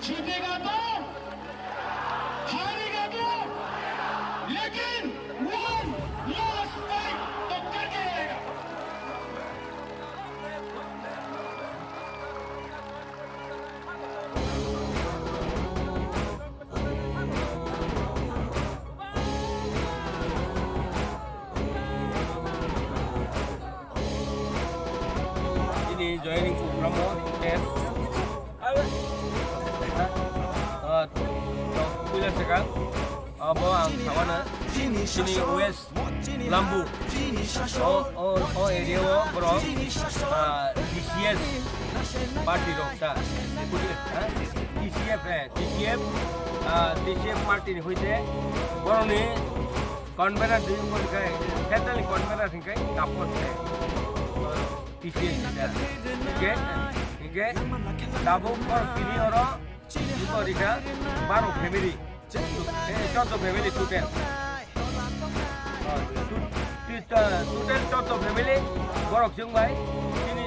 जीतेगा तो हारेगा तो, लेकिन वन लास्ट फाइट तो करके रहेगा। Ini joining Supremo Ken. Bila sekarang, bawa ang kawana sini West Lambu. Area wo bro. DCS party dokta. DCF party ni hoite. Bro ni convener di umur kai. Federal convener ni kai kapot kai. DCS ni. Okay. Dabu or kini orang. Itu dia baru family, contoh family total, contoh family, borok jengbai, ini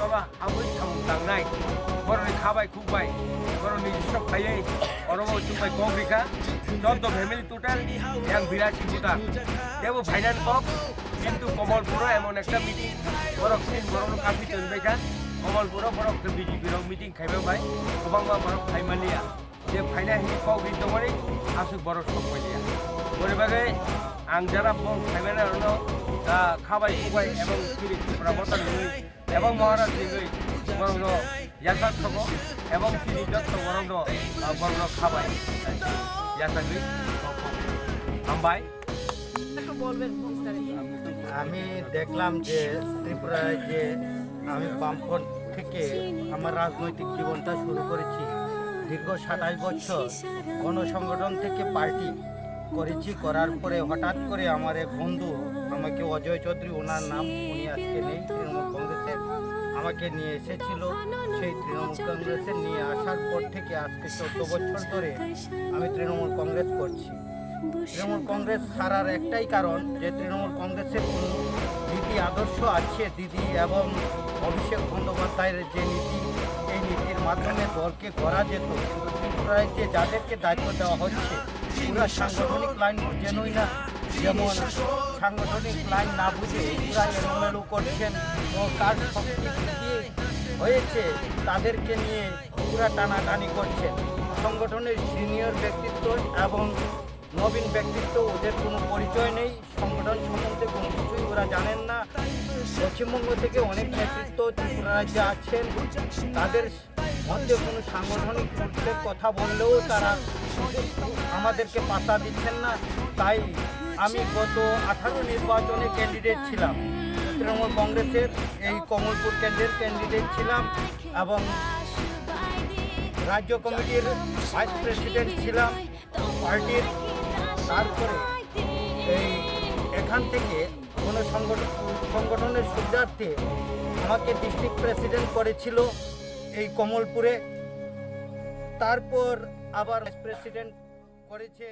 coba abu tang naik, borok ni kabai kubai, borok ni shop kaya, orang mau jengbai komplika, contoh family total yang birasi juta, dia mau finance box, pintu Komalpura emang next meeting, borok kafi tunjukkan. Komalpura borok ke BJP meeting kaiba bai gobang borok kaimalia je faina hi kau gitu mari asuk borok sokmalia bore bagai ang jara bong kaimana no khabai kubai ebong kiri pramotan ni ebong maharaj ni borok no yasat thoko ebong kiri jot borok no khabai yasat ni ambai আমি দেখলাম যে ত্রিপুরায় যে আমি বামফ্রন্ট থেকে আমার রাজনৈতিক জীবনটা শুরু করেছি। দীর্ঘ 27 বছর গণসংগঠন থেকে পার্টি করেছি। করার পরে হঠাৎ করে আমার এক বন্ধু আমাকে অজয় চৌধুরী, ওনার নাম, উনি আজকে নেই, তৃণমূল কংগ্রেসের, আমাকে নিয়ে এসেছিল। সেই তৃণমূল কংগ্রেসে নিয়ে আসার পর থেকে আজকে 14 বছর ধরে আমি তৃণমূল কংগ্রেস করছি। তৃণমূল কংগ্রেস ছাড়ার একটাই কারণ যে তৃণমূল কংগ্রেসের নীতি আদর্শ আছে দিদি এবং অভিষেক বন্দ্যোপাধ্যায়ের যে নীতি, এই নীতির মাধ্যমে দলকে গড়া যেত। কিন্তু ত্রিপুরায় যে যাদেরকে দায়িত্ব দেওয়া হচ্ছে পুরা সাংগঠনিক লাইন যেনই না, যেমন সাংগঠনিক লাইন না বুঝে পুরা এলোমেলো করছেন ও কার শক্তি হয়েছে তাদেরকে নিয়ে পুরা টানাটানি করছেন। সংগঠনের সিনিয়র ব্যক্তিত্ব এবং নবীন ব্যক্তিত্ব, ওদের কোনো পরিচয় নেই, সংগঠন সম্বন্ধে কোনো কিছুই ওরা জানেন না। পশ্চিমবঙ্গ থেকে অনেক নেতৃত্ব ত্রিপুরা রাজ্যে আছেন, তাদের মধ্যে কোনো সাংগঠনিক রূপের কথা বললেও তারা আমাদেরকে পাত্তা দিচ্ছেন না। তাই আমি গত 18 নির্বাচনে ক্যান্ডিডেট ছিলাম, তৃণমূল কংগ্রেসের এই কমলপুর কেন্দ্রের ক্যান্ডিডেট ছিলাম এবং রাজ্য কমিটির ভাইস প্রেসিডেন্ট ছিলাম পার্টির। তারপরে এখান থেকে কোনো সংগঠনের সুবিধার্থে আমাকে ডিস্ট্রিক্ট প্রেসিডেন্ট করেছিল এই কমলপুরে, তারপর আবার প্রেসিডেন্ট করেছে